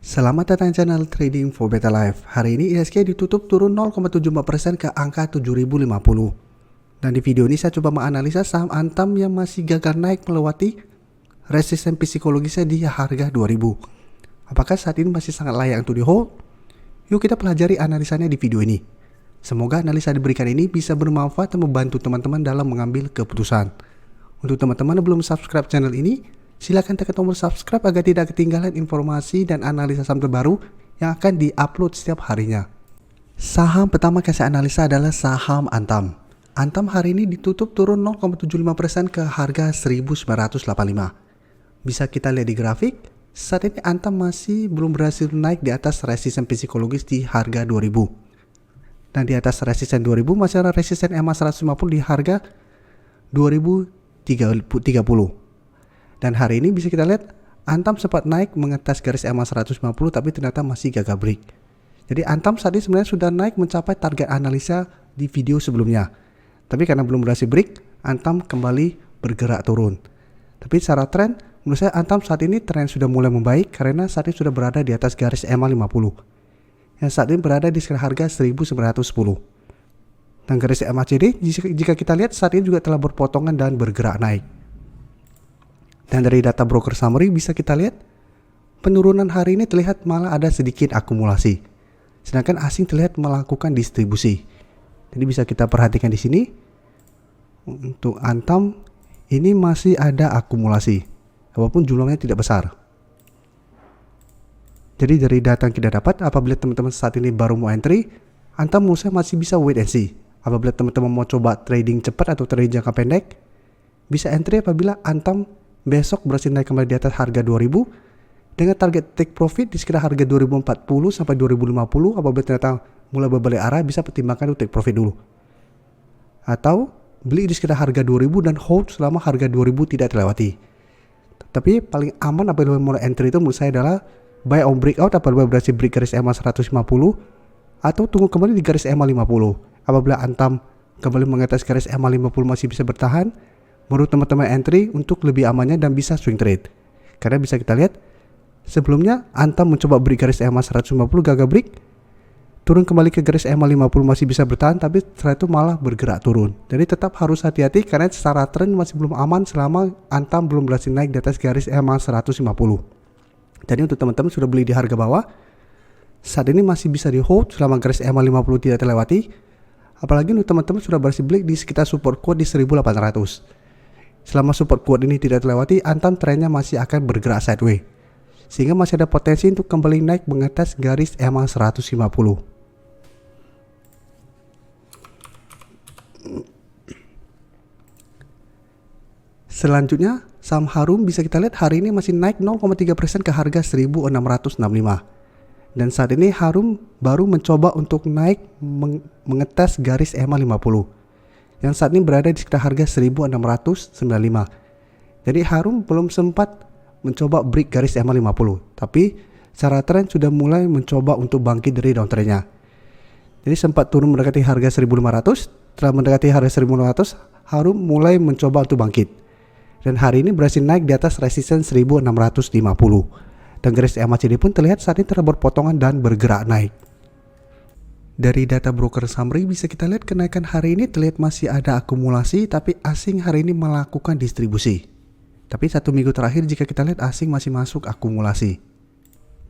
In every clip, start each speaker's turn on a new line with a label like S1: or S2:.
S1: Selamat datang di channel Trading for Better Life. Hari ini IHSG ditutup turun 0,74% ke angka 7050. Dan di video ini saya coba menganalisa saham Antam yang masih gagal naik melewati resisten psikologisnya di harga 2000. Apakah saat ini masih sangat layak untuk di hold? Yuk kita pelajari analisanya di video ini. Semoga analisa diberikan ini bisa bermanfaat dan membantu teman-teman dalam mengambil keputusan. Untuk teman-teman yang belum subscribe channel ini, silakan tekan tombol subscribe agar tidak ketinggalan informasi dan analisa saham terbaru yang akan diupload setiap harinya. Saham pertama yang saya analisa adalah saham Antam. Antam hari ini ditutup turun 0,75% ke harga 1985. Bisa kita lihat di grafik, saat ini Antam masih belum berhasil naik di atas resisten psikologis di harga 2000. Dan di atas resisten 2000 masih ada resisten EMA 150 di harga 2030. Dan hari ini bisa kita lihat Antam sempat naik mengetes garis EMA 150 tapi ternyata masih gagal break. Jadi Antam saat ini sebenarnya sudah naik mencapai target analisa di video sebelumnya. Tapi karena belum berhasil break, Antam kembali bergerak turun. Tapi secara tren, menurut saya Antam saat ini tren sudah mulai membaik karena saat ini sudah berada di atas garis EMA 50. Yang saat ini berada di sekitar harga 1910. Dan garis EMA CD jika kita lihat saat ini juga telah berpotongan dan bergerak naik. Dan dari data broker summary bisa kita lihat penurunan hari ini terlihat malah ada sedikit akumulasi. Sedangkan asing terlihat melakukan distribusi. Jadi bisa kita perhatikan di sini untuk Antam ini masih ada akumulasi walaupun jumlahnya tidak besar. Jadi dari data yang kita dapat apabila teman-teman saat ini baru mau entry, Antam menurut saya masih bisa wait and see. Apabila teman-teman mau coba trading cepat atau trading jangka pendek, bisa entry apabila Antam besok berhasil naik kembali di atas harga 2000 dengan target take profit di sekitar harga 2040 sampai 2050. Apabila ternyata mulai berbalik arah, bisa pertimbangkan untuk take profit dulu. Atau beli di sekitar harga 2000 dan hold selama harga 2000 tidak terlewati. Tapi paling aman apabila mulai entry itu menurut saya adalah buy on breakout apabila berhasil break garis EMA 150 atau tunggu kembali di garis EMA 50. Apabila Antam kembali mengatas garis EMA 50 masih bisa bertahan, menurut teman-teman entry untuk lebih amannya dan bisa swing trade. Karena bisa kita lihat sebelumnya Antam mencoba break garis EMA 150 gagal break, turun kembali ke garis EMA 50 masih bisa bertahan tapi setelah itu malah bergerak turun. Jadi tetap harus hati-hati karena secara tren masih belum aman selama Antam belum berhasil naik di atas garis EMA 150. Jadi untuk teman-teman sudah beli di harga bawah, saat ini masih bisa di hold selama garis EMA 50 tidak terlewati. Apalagi untuk teman-teman sudah berhasil beli di sekitar support quote di 1800. Selama support quote ini tidak terlewati, Antam trennya masih akan bergerak sideways. Sehingga masih ada potensi untuk kembali naik mengatas garis EMA 150. Selanjutnya, saham Harum bisa kita lihat hari ini masih naik 0,3% ke harga 1665. Dan saat ini Harum baru mencoba untuk naik mengetes garis EMA 50. Yang saat ini berada di sekitar harga 1695. Jadi Harum belum sempat mencoba break garis EMA 50, tapi secara tren sudah mulai mencoba untuk bangkit dari downtrendnya. Jadi sempat turun mendekati harga 1500, setelah mendekati harga 1500 Harum mulai mencoba untuk bangkit. Dan hari ini berhasil naik di atas resisten 1650. Dan garis EMA CD pun terlihat saat ini telah berpotongan dan bergerak naik. Dari data broker summary bisa kita lihat kenaikan hari ini terlihat masih ada akumulasi tapi asing hari ini melakukan distribusi. Tapi satu minggu terakhir jika kita lihat asing masih masuk akumulasi.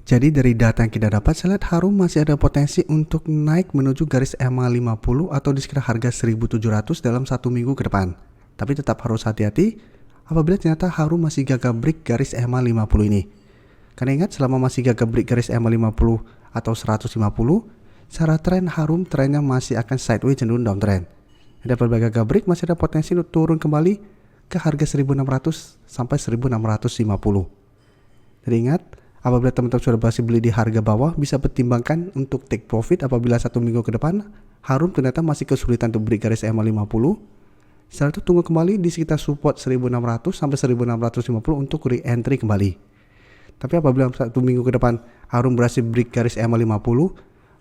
S1: Jadi dari data yang kita dapat saya lihat Harum masih ada potensi untuk naik menuju garis EMA 50 atau di sekitar harga 1700 dalam satu minggu ke depan. Tapi tetap harus hati-hati apabila ternyata Harum masih gagal break garis EMA 50 ini. Karena ingat selama masih gagal break garis EMA 50 atau 150, secara tren Harum trennya masih akan sideways cenderung downtrend. Ada berbagai gagal break masih ada potensi untuk turun kembali ke harga 1600 sampai 1650. Jadi ingat, apabila teman-teman sudah berhasil beli di harga bawah, bisa pertimbangkan untuk take profit apabila satu minggu ke depan Harum ternyata masih kesulitan untuk break garis EMA 50. Setelah itu tunggu kembali di sekitar support 1600 sampai 1650 untuk re-entry kembali. Tapi apabila satu minggu ke depan Harum berhasil break garis EMA 50,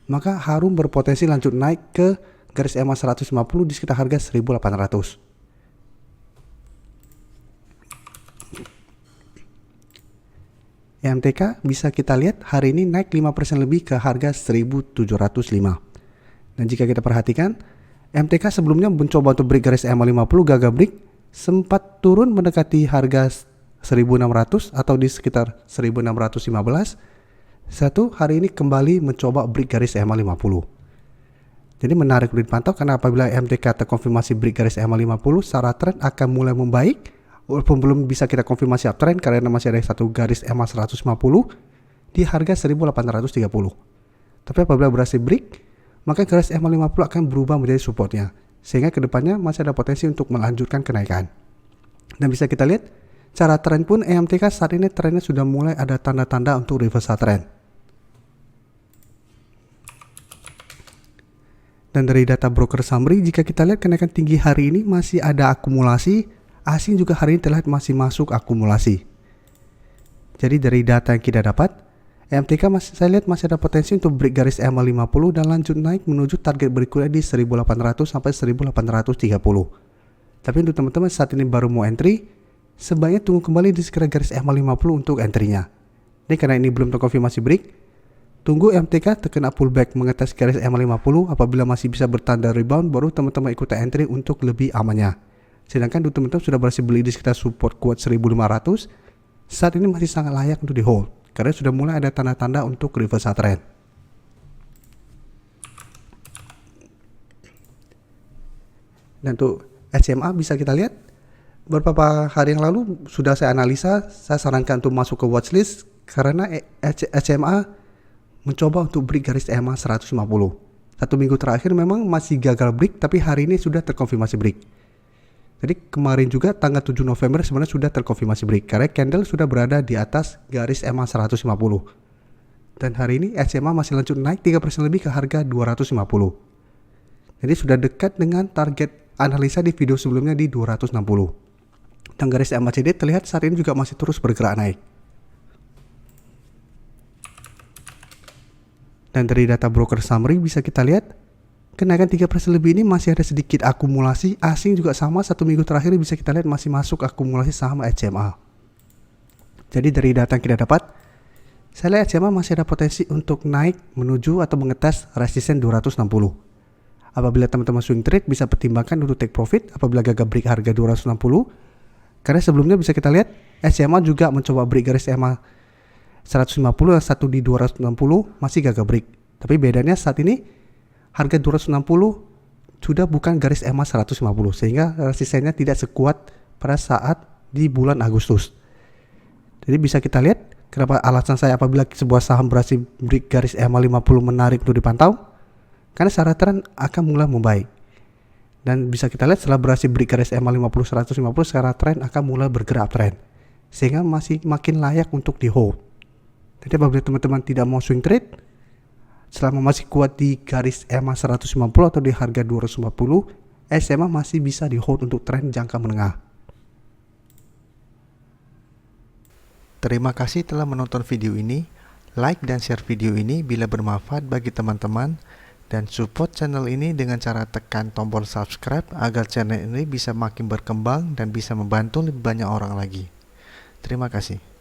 S1: maka Harum berpotensi lanjut naik ke garis EMA 150 di sekitar harga 1800. EMTK bisa kita lihat hari ini naik 5% lebih ke harga 1705. Dan jika kita perhatikan, MTK sebelumnya mencoba untuk break garis EMA 50 gagal break, sempat turun mendekati harga 1600 atau di sekitar 1615. Hari ini kembali mencoba break garis EMA 50. Jadi menarik untuk dipantau karena apabila MTK terkonfirmasi break garis EMA 50, secara tren akan mulai membaik. Walaupun belum bisa kita konfirmasi uptrend karena masih ada satu garis EMA 150 di harga 1830. Tapi apabila berhasil break, maka garis EMA 50 akan berubah menjadi supportnya. Sehingga kedepannya masih ada potensi untuk melanjutkan kenaikan. Dan bisa kita lihat, cara tren pun EMTK saat ini trennya sudah mulai ada tanda-tanda untuk reversal trend. Dan dari data broker summary, jika kita lihat kenaikan tinggi hari ini masih ada akumulasi, asing juga hari ini terlihat masih masuk akumulasi. Jadi dari data yang kita dapat, MTK saya lihat masih ada potensi untuk break garis EMA 50 dan lanjut naik menuju target berikutnya di 1800 sampai 1830. Tapi untuk teman-teman saat ini baru mau entry, sebaiknya tunggu kembali di sekitar garis EMA 50 untuk entry-nya. Ini karena ini belum terkonfirmasi break, tunggu MTK terkena pullback mengetes garis EMA 50, apabila masih bisa bertanda rebound baru teman-teman ikuti entry untuk lebih amannya. Sedangkan untuk teman-teman sudah berhasil beli di sekitar support kuat 1500, saat ini masih sangat layak untuk di hold karena sudah mulai ada tanda-tanda untuk reversal trend. Dan untuk SMA bisa kita lihat beberapa hari yang lalu sudah saya analisa, saya sarankan untuk masuk ke watchlist karena SMA mencoba untuk break garis EMA 150. Satu minggu terakhir memang masih gagal break, tapi hari ini sudah terkonfirmasi break. Jadi kemarin juga tanggal 7 November sebenarnya sudah terkonfirmasi break karena candle sudah berada di atas garis EMA 150. Dan hari ini SMA masih lanjut naik 3% lebih ke harga 250. Jadi sudah dekat dengan target analisa di video sebelumnya di 260. Dan garis EMA CD terlihat saat ini juga masih terus bergerak naik. Dan dari data broker summary bisa kita lihat kenaikan 3% lebih ini masih ada sedikit akumulasi. Asing juga sama, satu minggu terakhir bisa kita lihat masih masuk akumulasi saham HMA. Jadi dari data yang kita dapat, saya lihat HMA masih ada potensi untuk naik menuju atau mengetes resisten 260. Apabila teman-teman swing trade bisa pertimbangkan untuk take profit apabila gagal break harga 260. Karena sebelumnya bisa kita lihat HMA juga mencoba break garis EMA 150 dan satu di 260 masih gagal break. Tapi bedanya saat ini harga 260 sudah bukan garis EMA 150 sehingga resistennya tidak sekuat pada saat di bulan Agustus. Jadi bisa kita lihat kenapa alasan saya apabila sebuah saham berhasil break garis EMA 50 menarik untuk dipantau, karena secara tren akan mulai membaik. Dan bisa kita lihat setelah berhasil break garis EMA 50 150 secara tren akan mulai bergerak tren sehingga masih makin layak untuk di hold. Jadi apabila teman-teman tidak mau swing trade, selama masih kuat di garis EMA 150 atau di harga 250, SMA masih bisa di hold untuk tren jangka menengah. Terima kasih telah menonton video ini. Like dan share video ini bila bermanfaat bagi teman-teman, dan support channel ini dengan cara tekan tombol subscribe agar channel ini bisa makin berkembang dan bisa membantu lebih banyak orang lagi. Terima kasih.